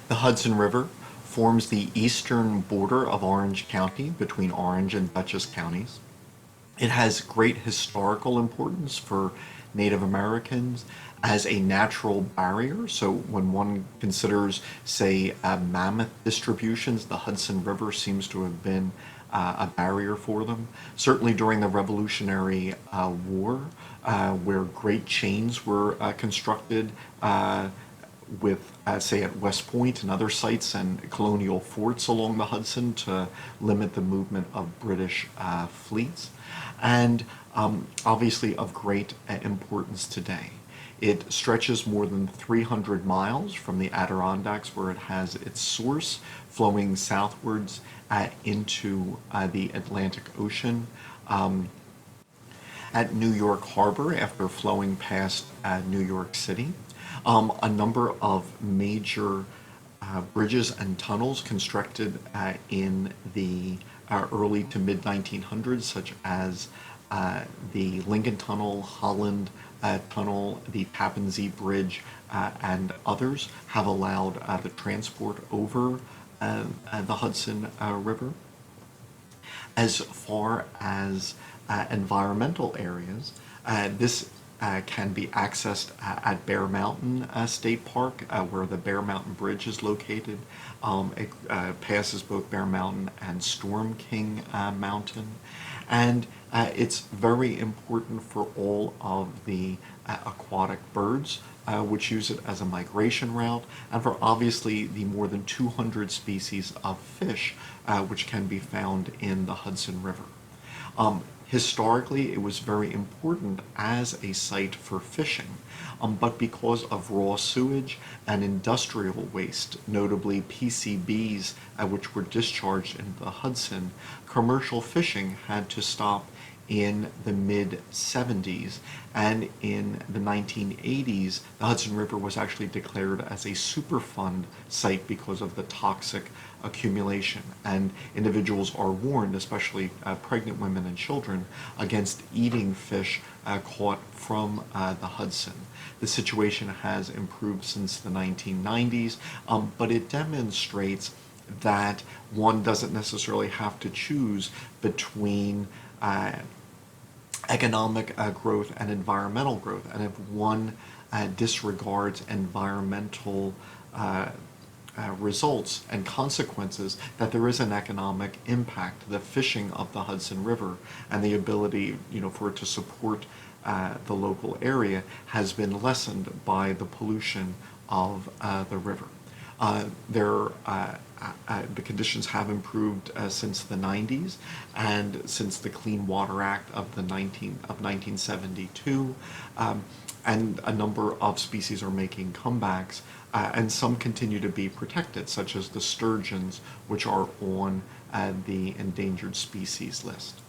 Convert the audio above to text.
The Hudson River forms the eastern border of Orange County between Orange and Dutchess counties. It has great historical importance for Native Americans as a natural barrier. So when one considers, say, mammoth distributions, the Hudson River seems to have been a barrier for them. Certainly during the Revolutionary War, where great chains were constructed with, say, at West Point and other sites and colonial forts along the Hudson to limit the movement of British fleets, and obviously of great importance today. It stretches more than 300 miles from the Adirondacks, where it has its source, flowing southwards into the Atlantic Ocean. At New York Harbor, after flowing past New York City, a number of major bridges and tunnels constructed in the early to mid 1900s, such as the Lincoln Tunnel, Holland Tunnel, the Tappan Zee Bridge, and others, have allowed the transport over the Hudson River. As far as environmental areas, this can be accessed at Bear Mountain State Park, where the Bear Mountain Bridge is located. It passes both Bear Mountain and Storm King Mountain. And it's very important for all of the aquatic birds, which use it as a migration route, and for obviously the more than 200 species of fish which can be found in the Hudson River. Historically, it was very important as a site for fishing, but because of raw sewage and industrial waste, notably PCBs, which were discharged into the Hudson, commercial fishing had to stop in the mid 70s, and in the 1980s the Hudson River was actually declared as a Superfund site because of the toxic accumulation, and individuals are warned, especially pregnant women and children, against eating fish caught from the Hudson. The situation has improved since the 1990s, but it demonstrates that one doesn't necessarily have to choose between economic growth and environmental growth. And if one disregards environmental results and consequences, that there is an economic impact. The fishing of the Hudson River and the ability, for it to support the local area has been lessened by the pollution of the river. The conditions have improved since the 90s and since the Clean Water Act of 1972, and a number of species are making comebacks, and some continue to be protected, such as the sturgeons, which are on the endangered species list.